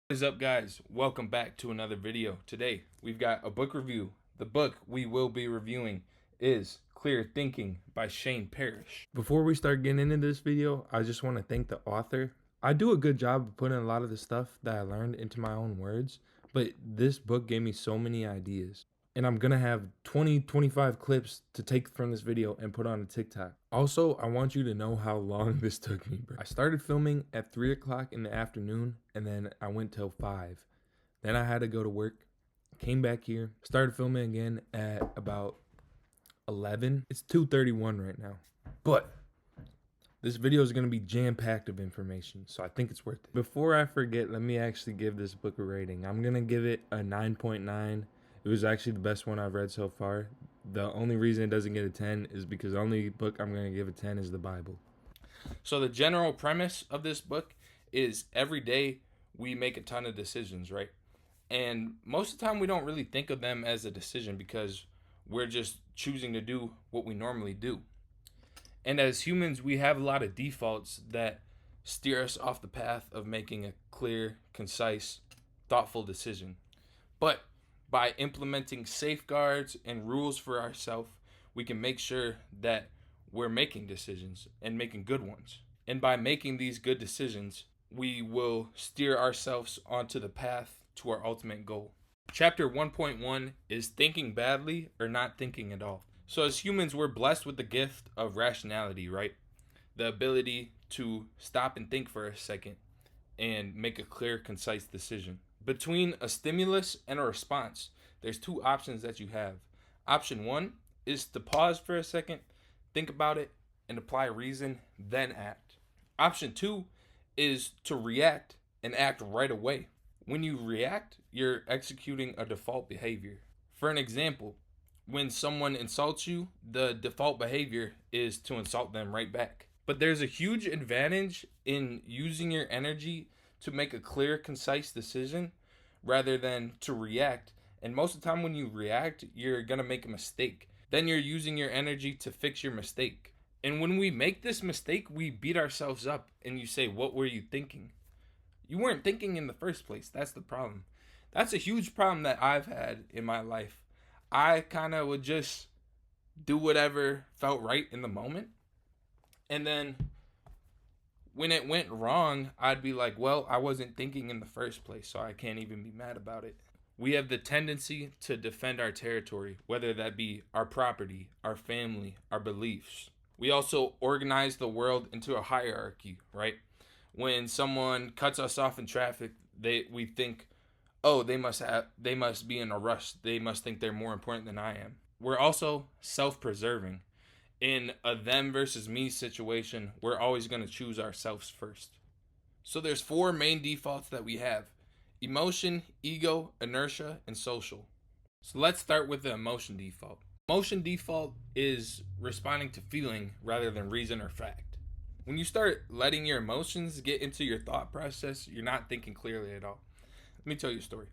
What is up, guys? Welcome back to another video. Today we've got a book review. The book we will be reviewing is Clear Thinking by Shane Parrish. Before we start getting into this video, I just want to thank the author. I do a good job of putting a lot of the stuff that I learned into my own words, but this book gave me so many ideas. And I'm gonna have 25 clips to take from this video and put on a TikTok. Also, I want you to know how long this took me, bro. I started filming at 3 o'clock in the afternoon, and then I went till 5. Then I had to go to work, came back here, started filming again at about 11. It's 2:31 right now. But this video is going to be jam-packed of information, so I think it's worth it. Before I forget, let me actually give this book a rating. I'm going to give it a 9.9. It was actually the best one I've read so far. The only reason it doesn't get a 10 is because the only book I'm going to give a 10 is the Bible. So the general premise of this book is every day we make a ton of decisions, right? And most of the time we don't really think of them as a decision because we're just choosing to do what we normally do. And as humans, we have a lot of defaults that steer us off the path of making a clear, concise, thoughtful decision. But by implementing safeguards and rules for ourselves, we can make sure that we're making decisions and making good ones. And by making these good decisions, we will steer ourselves onto the path to our ultimate goal. Chapter 1.1 is thinking badly or not thinking at all. So as humans, we're blessed with the gift of rationality, right? The ability to stop and think for a second and make a clear, concise decision. Between a stimulus and a response, there's two options that you have. Option one is to pause for a second, think about it, and apply reason, then act. Option two is to react and act right away. When you react, you're executing a default behavior. For an example, when someone insults you, the default behavior is to insult them right back. But there's a huge advantage in using your energy to make a clear, concise decision rather than to react. And most of the time when you react, you're going to make a mistake. Then you're using your energy to fix your mistake. And when we make this mistake, we beat ourselves up and you say, what were you thinking? You weren't thinking in the first place. That's the problem. That's a huge problem that I've had in my life. I kind of would just do whatever felt right in the moment. And then when it went wrong, I'd be like, well, I wasn't thinking in the first place, so I can't even be mad about it. We have the tendency to defend our territory, whether that be our property, our family, our beliefs. We also organize the world into a hierarchy, right? When someone cuts us off in traffic, we think, oh, they must be in a rush. They must think they're more important than I am. We're also self-preserving. In a them versus me situation, we're always going to choose ourselves first. So there's 4 main defaults that we have: emotion, ego, inertia, and social. So let's start with the emotion default. Emotion default is responding to feeling rather than reason or fact. When you start letting your emotions get into your thought process, you're not thinking clearly at all. Let me tell you a story.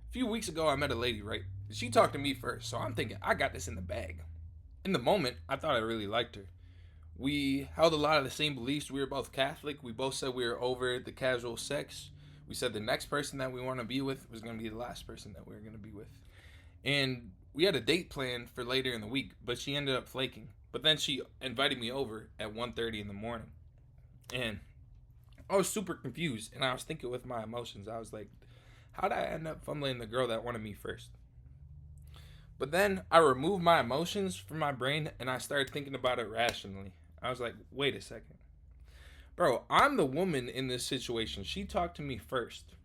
A few weeks ago, I met a lady, right? She talked to me first, so I'm thinking, I got this in the bag. In the moment, I thought I really liked her. We held a lot of the same beliefs. We were both Catholic. We both said we were over the casual sex. We said the next person that we want to be with was going to be the last person that we were going to be with. And we had a date planned for later in the week, but she ended up flaking. But then she invited me over at 1:30 in the morning. And I was super confused, and I was thinking with my emotions. I was like, how did I end up fumbling the girl that wanted me first? But then I removed my emotions from my brain and I started thinking about it rationally. I was like, wait a second. Bro, I'm the woman in this situation. She talked to me first.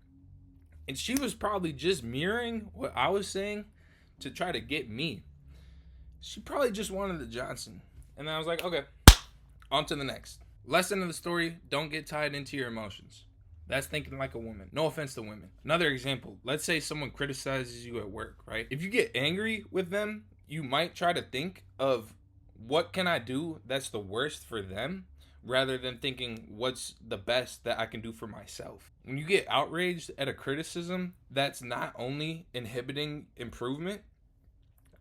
And she was probably just mirroring what I was saying to try to get me. She probably just wanted the Johnson. And I was like, okay, on to the next. Lesson of the story, don't get tied into your emotions. That's thinking like a woman. No offense to women. Another example, let's say someone criticizes you at work, right? If you get angry with them, you might try to think of what can I do that's the worst for them rather than thinking what's the best that I can do for myself. When you get outraged at a criticism, that's not only inhibiting improvement,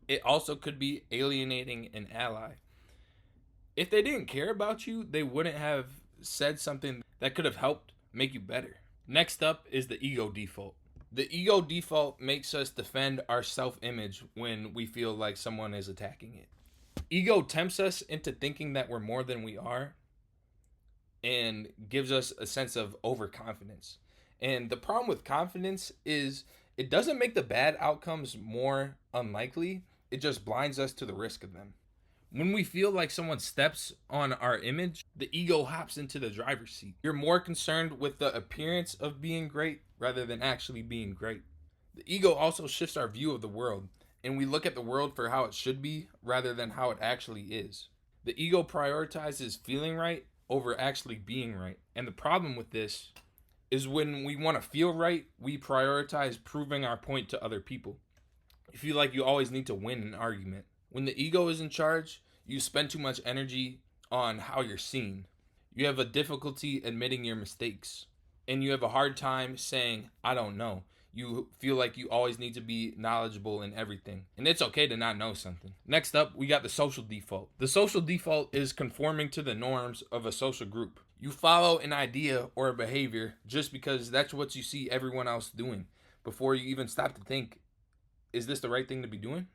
it also could be alienating an ally. If they didn't care about you, they wouldn't have said something that could have helped make you better. Next up is the ego default. The ego default makes us defend our self-image when we feel like someone is attacking it. Ego tempts us into thinking that we're more than we are and gives us a sense of overconfidence. And the problem with confidence is it doesn't make the bad outcomes more unlikely, it just blinds us to the risk of them. When we feel like someone steps on our image, the ego hops into the driver's seat. You're more concerned with the appearance of being great rather than actually being great. The ego also shifts our view of the world, and we look at the world for how it should be rather than how it actually is. The ego prioritizes feeling right over actually being right. And the problem with this is when we want to feel right, we prioritize proving our point to other people. You feel like you always need to win an argument. When the ego is in charge, you spend too much energy on how you're seen. You have a difficulty admitting your mistakes. And you have a hard time saying, I don't know. You feel like you always need to be knowledgeable in everything. And it's okay to not know something. Next up, we got the social default. The social default is conforming to the norms of a social group. You follow an idea or a behavior just because that's what you see everyone else doing before you even stop to think, is this the right thing to be doing?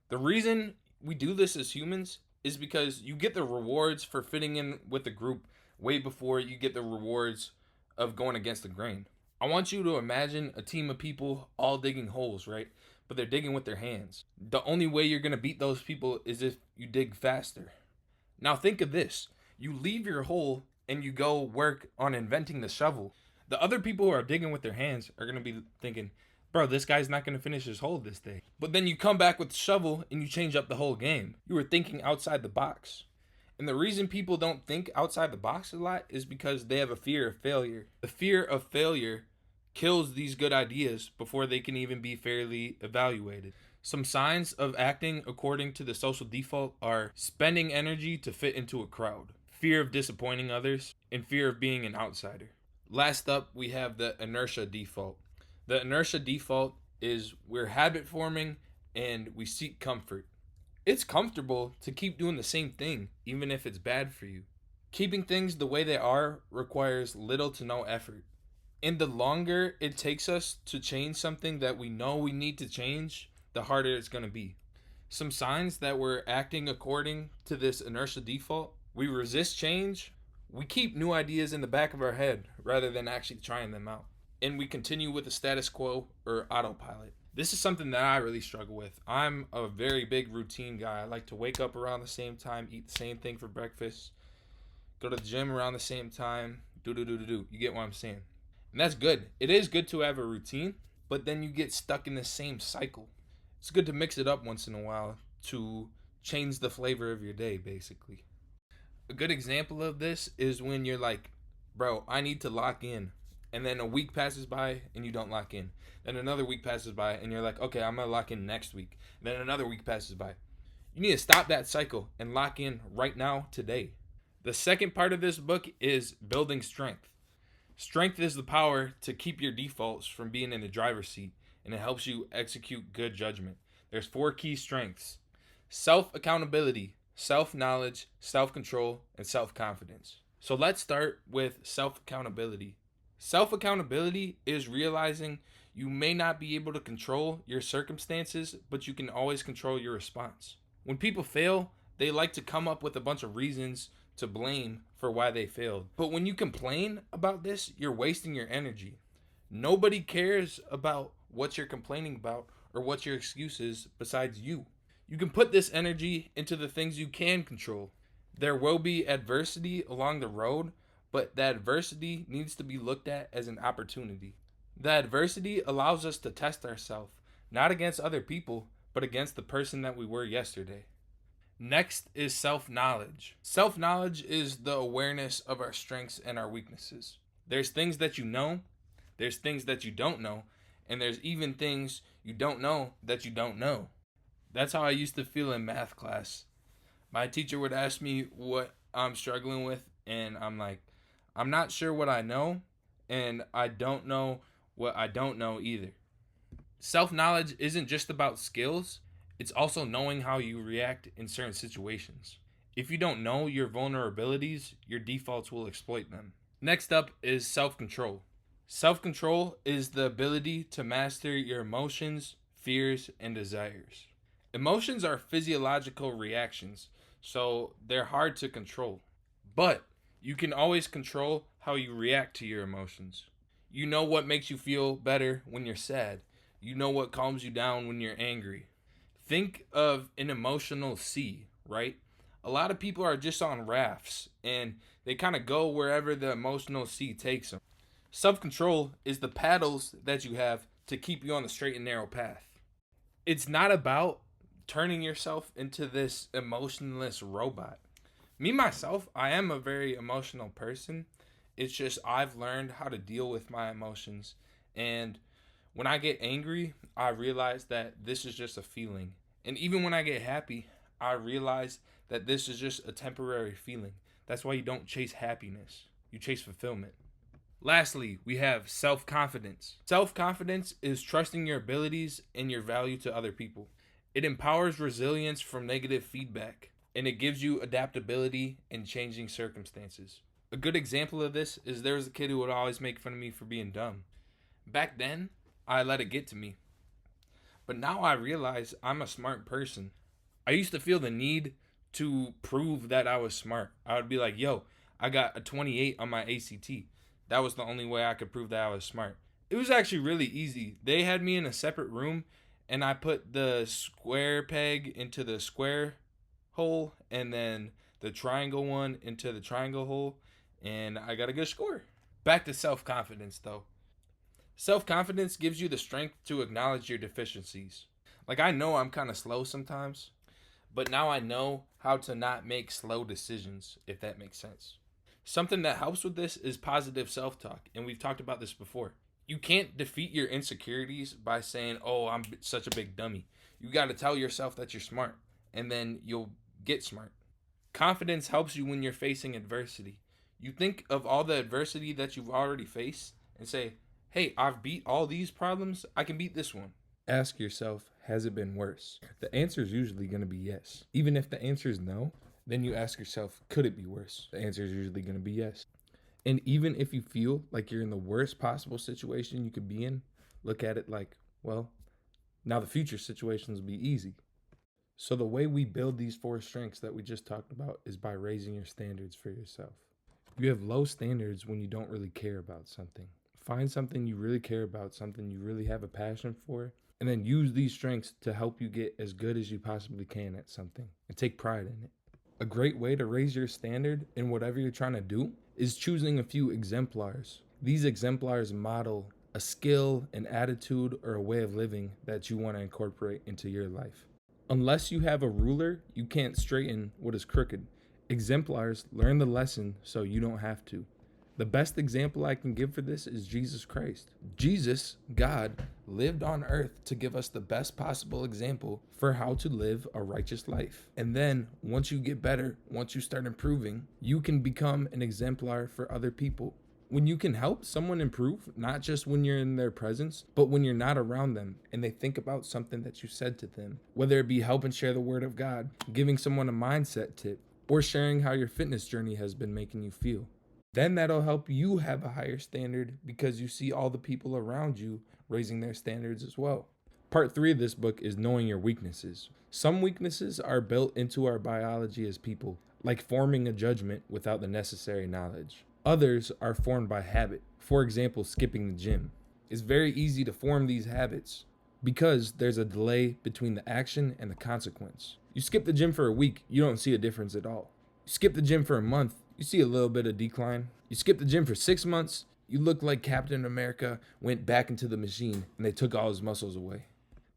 The reason we do this as humans is because you get the rewards for fitting in with the group way before you get the rewards of going against the grain. I want you to imagine a team of people all digging holes, right? But they're digging with their hands. The only way you're going to beat those people is if you dig faster. Now think of this. You leave your hole and you go work on inventing the shovel. The other people who are digging with their hands are going to be thinking, bro, this guy's not going to finish his hole this day. But then you come back with the shovel and you change up the whole game. You were thinking outside the box. And the reason people don't think outside the box a lot is because they have a fear of failure. The fear of failure kills these good ideas before they can even be fairly evaluated. Some signs of acting according to the social default are spending energy to fit into a crowd, fear of disappointing others, and fear of being an outsider. Last up, we have the inertia default. The inertia default is we're habit forming and we seek comfort. It's comfortable to keep doing the same thing, even if it's bad for you. Keeping things the way they are requires little to no effort. And the longer it takes us to change something that we know we need to change, the harder it's going to be. Some signs that we're acting according to this inertia default: we resist change, we keep new ideas in the back of our head rather than actually trying them out, and we continue with the status quo or autopilot. This is something that I really struggle with. I'm a very big routine guy. I like to wake up around the same time, eat the same thing for breakfast, go to the gym around the same time, do. You get what I'm saying? And that's good. It is good to have a routine, but then you get stuck in the same cycle. It's good to mix it up once in a while to change the flavor of your day, basically. A good example of this is when you're like, bro, I need to lock in. And then a week passes by and you don't lock in. Then another week passes by and you're like, okay, I'm going to lock in next week. And then another week passes by. You need to stop that cycle and lock in right now, today. The second part of this book is building strength. Strength is the power to keep your defaults from being in the driver's seat, and it helps you execute good judgment. There's 4 key strengths: self-accountability, self-knowledge, self-control, and self-confidence. So let's start with self-accountability. Self-accountability is realizing you may not be able to control your circumstances, but you can always control your response. When people fail, they like to come up with a bunch of reasons to blame for why they failed. But when you complain about this, you're wasting your energy. Nobody cares about what you're complaining about or what your excuse is besides you. You can put this energy into the things you can control. There will be adversity along the road, but that adversity needs to be looked at as an opportunity. The adversity allows us to test ourselves, not against other people, but against the person that we were yesterday. Next is self-knowledge. Self-knowledge is the awareness of our strengths and our weaknesses. There's things that you know, there's things that you don't know, and there's even things you don't know that you don't know. That's how I used to feel in math class. My teacher would ask me what I'm struggling with, and I'm like, I'm not sure what I know, and I don't know what I don't know either. Self-knowledge isn't just about skills. It's also knowing how you react in certain situations. If you don't know your vulnerabilities, your defaults will exploit them. Next up is self-control. Self-control is the ability to master your emotions, fears, and desires. Emotions are physiological reactions, so they're hard to control. But you can always control how you react to your emotions. You know what makes you feel better when you're sad. You know what calms you down when you're angry. Think of an emotional sea, right? A lot of people are just on rafts and they kind of go wherever the emotional sea takes them. Self control is the paddles that you have to keep you on the straight and narrow path. It's not about turning yourself into this emotionless robot. Me, myself, I am a very emotional person. It's just I've learned how to deal with my emotions. And when I get angry, I realize that this is just a feeling. And even when I get happy, I realize that this is just a temporary feeling. That's why you don't chase happiness, you chase fulfillment. Lastly, we have self confidence. Self confidence is trusting your abilities and your value to other people. It empowers resilience from negative feedback, and it gives you adaptability in changing circumstances. A good example of this is there was a kid who would always make fun of me for being dumb. Back then, I let it get to me. But now I realize I'm a smart person. I used to feel the need to prove that I was smart. I would be like, yo, I got a 28 on my ACT. That was the only way I could prove that I was smart. It was actually really easy. They had me in a separate room and I put the square peg into the square hole and then the triangle one into the triangle hole, and I got a good score. Back to self confidence though. Self confidence gives you the strength to acknowledge your deficiencies. Like, I know I'm kind of slow sometimes, but now I know how to not make slow decisions, if that makes sense. Something that helps with this is positive self talk, and we've talked about this before. You can't defeat your insecurities by saying, oh, I'm such a big dummy. You got to tell yourself that you're smart, and then you'll get smart. Confidence helps you when you're facing adversity. You think of all the adversity that you've already faced and say, hey, I've beat all these problems, I can beat this one. Ask yourself, has it been worse? The answer is usually going to be yes. Even if the answer is no, then you ask yourself, could it be worse? The answer is usually going to be yes. And even if you feel like you're in the worst possible situation you could be in, look at it like, well, now the future situations will be easy. So the way we build these 4 strengths that we just talked about is by raising your standards for yourself. You have low standards when you don't really care about something. Find something you really care about, something you really have a passion for, and then use these strengths to help you get as good as you possibly can at something and take pride in it. A great way to raise your standard in whatever you're trying to do is choosing a few exemplars. These exemplars model a skill, an attitude, or a way of living that you want to incorporate into your life. Unless you have a ruler, you can't straighten what is crooked. Exemplars learn the lesson so you don't have to. The best example I can give for this is Jesus Christ. Jesus, God, lived on earth to give us the best possible example for how to live a righteous life. And then once you get better, once you start improving, you can become an exemplar for other people. When you can help someone improve, not just when you're in their presence, but when you're not around them and they think about something that you said to them, whether it be helping share the word of God, giving someone a mindset tip, or sharing how your fitness journey has been making you feel. Then that'll help you have a higher standard because you see all the people around you raising their standards as well. Part 3 of this book is knowing your weaknesses. Some weaknesses are built into our biology as people, like forming a judgment without the necessary knowledge. Others are formed by habit. For example, skipping the gym. It's very easy to form these habits because there's a delay between the action and the consequence. You skip the gym for a week, you don't see a difference at all. You skip the gym for a month, you see a little bit of decline. You skip the gym for 6 months, you look like Captain America went back into the machine and they took all his muscles away.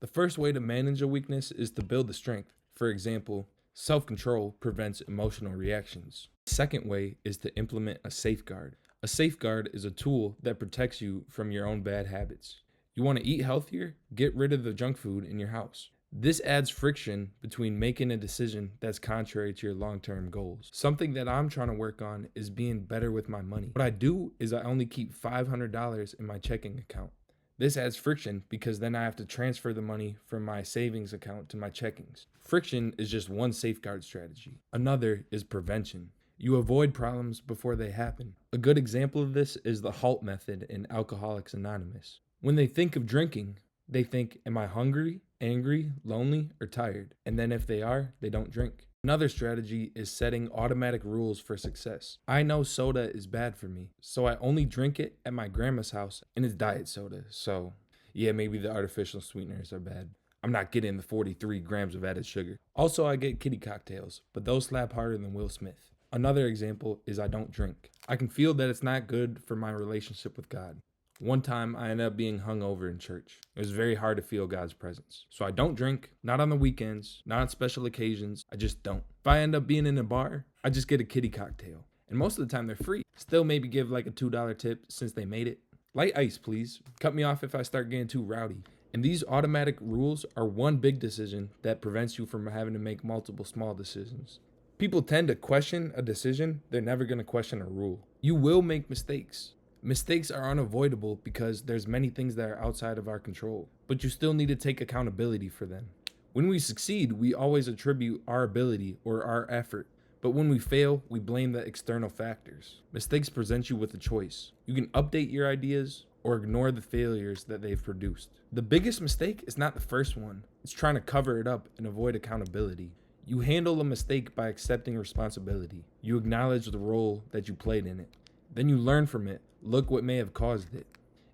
The first way to manage a weakness is to build the strength. For example, self-control prevents emotional reactions. The second way is to implement a safeguard. A safeguard is a tool that protects you from your own bad habits. You want to eat healthier? Get rid of the junk food in your house. This adds friction between making a decision that's contrary to your long-term goals. Something that I'm trying to work on is being better with my money. What I do is I only keep $500 in my checking account. This adds friction because then I have to transfer the money from my savings account to my checkings. Friction is just one safeguard strategy. Another is prevention. You avoid problems before they happen. A good example of this is the HALT method in Alcoholics Anonymous. When they think of drinking, they think, am I hungry, angry, lonely, or tired? And then if they are, they don't drink. Another strategy is setting automatic rules for success. I know soda is bad for me, so I only drink it at my grandma's house, and it's diet soda. So yeah, maybe the artificial sweeteners are bad. I'm not getting the 43 grams of added sugar. Also, I get kitty cocktails, but those slap harder than Will Smith. Another example is I don't drink. I can feel that it's not good for my relationship with God. One time, I ended up being hungover in church. It was very hard to feel God's presence. So I don't drink, not on the weekends, not on special occasions. I just don't. If I end up being in a bar, I just get a kitty cocktail. And most of the time, they're free. Still maybe give like a $2 tip since they made it. Light ice, please. Cut me off if I start getting too rowdy. And these automatic rules are one big decision that prevents you from having to make multiple small decisions. People tend to question a decision, they're never going to question a rule. You will make mistakes. Mistakes are unavoidable because there's many things that are outside of our control, but you still need to take accountability for them. When we succeed, we always attribute our ability or our effort, but when we fail, we blame the external factors. Mistakes present you with a choice. You can update your ideas or ignore the failures that they've produced. The biggest mistake is not the first one. It's trying to cover it up and avoid accountability. You handle a mistake by accepting responsibility. You acknowledge the role that you played in it. Then you learn from it. Look what may have caused it.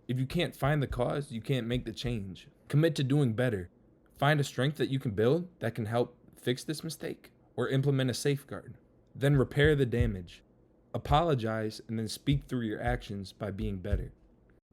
If you can't find the cause, you can't make the change. Commit to doing better. Find a strength that you can build that can help fix this mistake or implement a safeguard. Then repair the damage. Apologize and then speak through your actions by being better.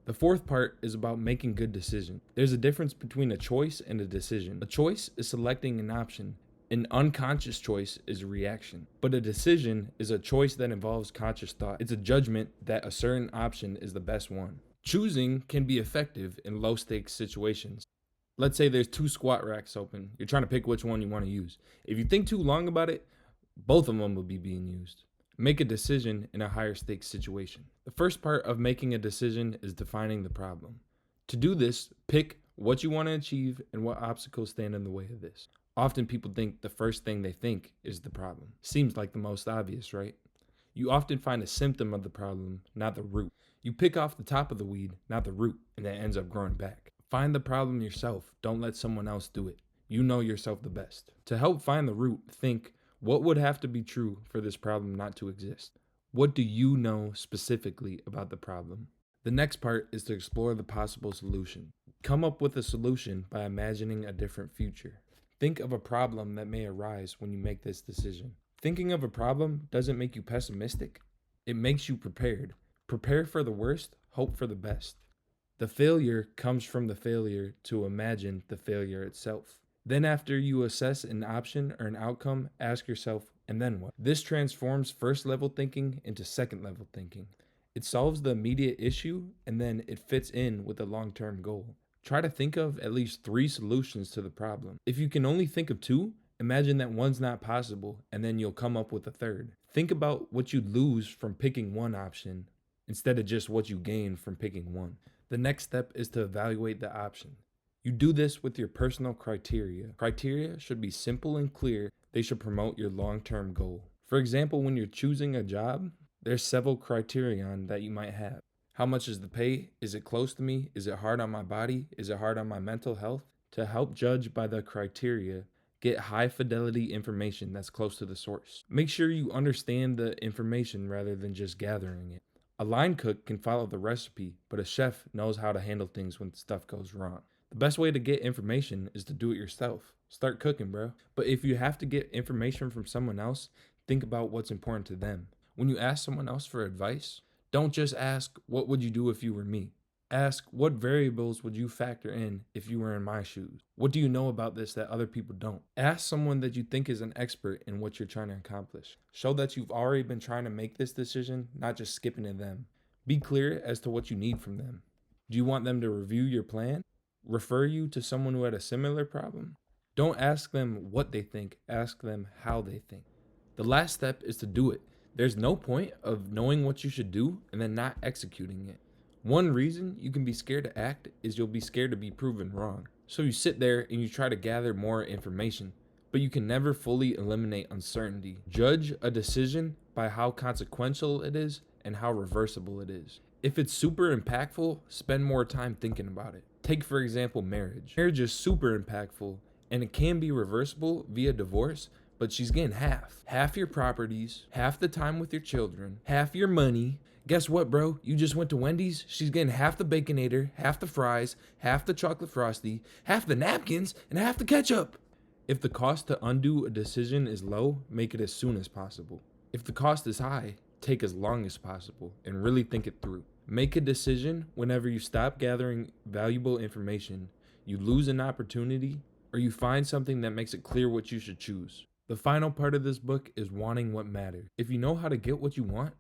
The fourth part is about making good decisions. There's a difference between a choice and a decision. A choice is selecting an option. An unconscious choice is a reaction, but a decision is a choice that involves conscious thought. It's a judgment that a certain option is the best one. Choosing can be effective in low-stakes situations. Let's say there's 2 squat racks open. You're trying to pick which one you want to use. If you think too long about it, both of them will be being used. Make a decision in a higher stakes situation. The first part of making a decision is defining the problem. To do this, pick what you want to achieve and what obstacles stand in the way of this. Often people think the first thing they think is the problem. Seems like the most obvious, right? You often find a symptom of the problem, not the root. You pick off the top of the weed, not the root, and it ends up growing back. Find the problem yourself. Don't let someone else do it. You know yourself the best. To help find the root, think, what would have to be true for this problem not to exist? What do you know specifically about the problem? The next part is to explore the possible solution. Come up with a solution by imagining a different future. Think of a problem that may arise when you make this decision. Thinking of a problem doesn't make you pessimistic. It makes you prepared. Prepare for the worst, hope for the best. The failure comes from the failure to imagine the failure itself. Then after you assess an option or an outcome, ask yourself, and then what? This transforms first level thinking into second level thinking. It solves the immediate issue, and then it fits in with a long-term goal. Try to think of at least 3 solutions to the problem. If you can only think of 2, imagine that one's not possible, and then you'll come up with a third. Think about what you'd lose from picking one option instead of just what you gain from picking one. The next step is to evaluate the option. You do this with your personal criteria. Criteria should be simple and clear. They should promote your long-term goal. For example, when you're choosing a job, there's several criterion that you might have. How much is the pay? Is it close to me? Is it hard on my body? Is it hard on my mental health? To help judge by the criteria, get high fidelity information that's close to the source. Make sure you understand the information rather than just gathering it. A line cook can follow the recipe, but a chef knows how to handle things when stuff goes wrong. The best way to get information is to do it yourself. Start cooking, bro. But if you have to get information from someone else, think about what's important to them. When you ask someone else for advice, don't just ask, what would you do if you were me? Ask, what variables would you factor in if you were in my shoes? What do you know about this that other people don't? Ask someone that you think is an expert in what you're trying to accomplish. Show that you've already been trying to make this decision, not just skipping to them. Be clear as to what you need from them. Do you want them to review your plan? Refer you to someone who had a similar problem? Don't ask them what they think, ask them how they think. The last step is to do it. There's no point of knowing what you should do and then not executing it. One reason you can be scared to act is you'll be scared to be proven wrong. So you sit there and you try to gather more information, but you can never fully eliminate uncertainty. Judge a decision by how consequential it is and how reversible it is. If it's super impactful, spend more time thinking about it. Take, for example, marriage. Marriage is super impactful, and it can be reversible via divorce, but she's getting half. Half your properties, half the time with your children, half your money. Guess what, bro? You just went to Wendy's. She's getting half the Baconator, half the fries, half the chocolate frosty, half the napkins, and half the ketchup. If the cost to undo a decision is low, make it as soon as possible. If the cost is high, take as long as possible and really think it through. Make a decision whenever you stop gathering valuable information, you lose an opportunity, or you find something that makes it clear what you should choose. The final part of this book is wanting what matters. If you know how to get what you want,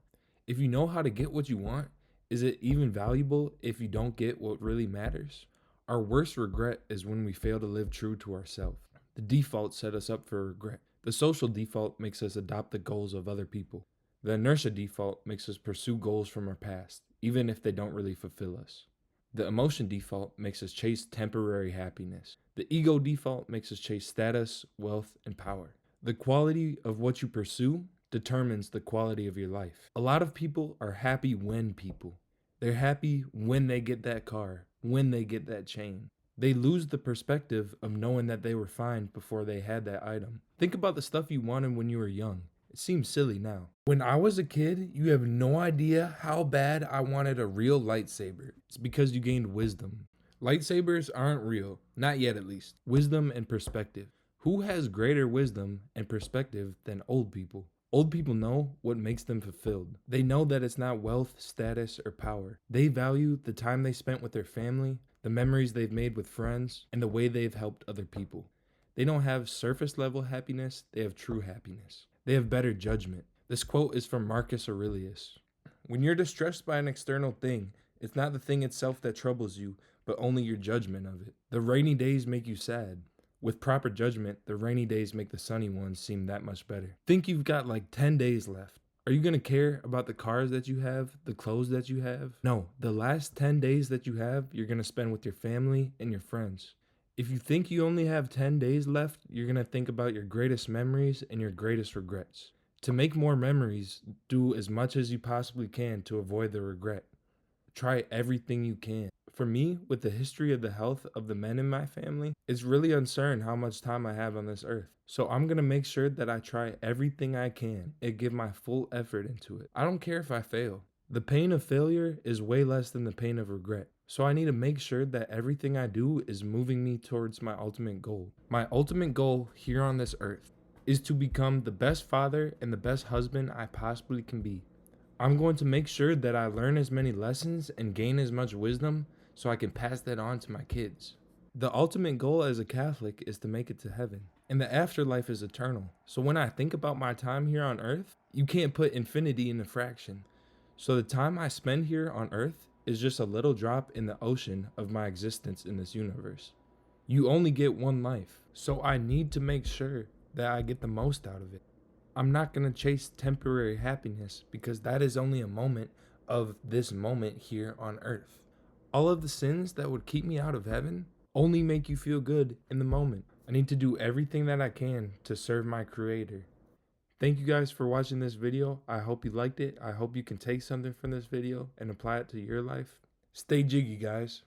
is it even valuable if you don't get what really matters? Our worst regret is when we fail to live true to ourselves. The default set us up for regret. The social default makes us adopt the goals of other people. The inertia default makes us pursue goals from our past, even if they don't really fulfill us. The emotion default makes us chase temporary happiness. The ego default makes us chase status, wealth, and power. The quality of what you pursue determines the quality of your life. A lot of people are happy when people. They're happy when they get that car, when they get that chain. They lose the perspective of knowing that they were fine before they had that item. Think about the stuff you wanted when you were young. It seems silly now. When I was a kid, you have no idea how bad I wanted a real lightsaber. It's because you gained wisdom. Lightsabers aren't real, not yet at least. Wisdom and perspective. Who has greater wisdom and perspective than old people? Old people know what makes them fulfilled. They know that it's not wealth, status, or power. They value the time they spent with their family, the memories they've made with friends, and the way they've helped other people. They don't have surface level happiness, they have true happiness. They have better judgment. This quote is from Marcus Aurelius. When you're distressed by an external thing, it's not the thing itself that troubles you, but only your judgment of it. The rainy days make you sad. With proper judgment, the rainy days make the sunny ones seem that much better. Think you've got like 10 days left. Are you going to care about the cars that you have, the clothes that you have? No, the last 10 days that you have, you're going to spend with your family and your friends. If you think you only have 10 days left, you're going to think about your greatest memories and your greatest regrets. To make more memories, do as much as you possibly can to avoid the regret. Try everything you can. For me, with the history of the health of the men in my family, it's really uncertain how much time I have on this earth. So I'm going to make sure that I try everything I can and give my full effort into it. I don't care if I fail. The pain of failure is way less than the pain of regret. So I need to make sure that everything I do is moving me towards my ultimate goal. My ultimate goal here on this earth is to become the best father and the best husband I possibly can be. I'm going to make sure that I learn as many lessons and gain as much wisdom so I can pass that on to my kids. The ultimate goal as a Catholic is to make it to heaven, and the afterlife is eternal. So when I think about my time here on earth, you can't put infinity in a fraction. So the time I spend here on earth is just a little drop in the ocean of my existence in this universe. You only get one life, so I need to make sure that I get the most out of it. I'm not going to chase temporary happiness because that is only a moment of this moment here on earth. All of the sins that would keep me out of heaven only make you feel good in the moment. I need to do everything that I can to serve my Creator. Thank you guys for watching this video. I hope you liked it. I hope you can take something from this video and apply it to your life. Stay jiggy, guys.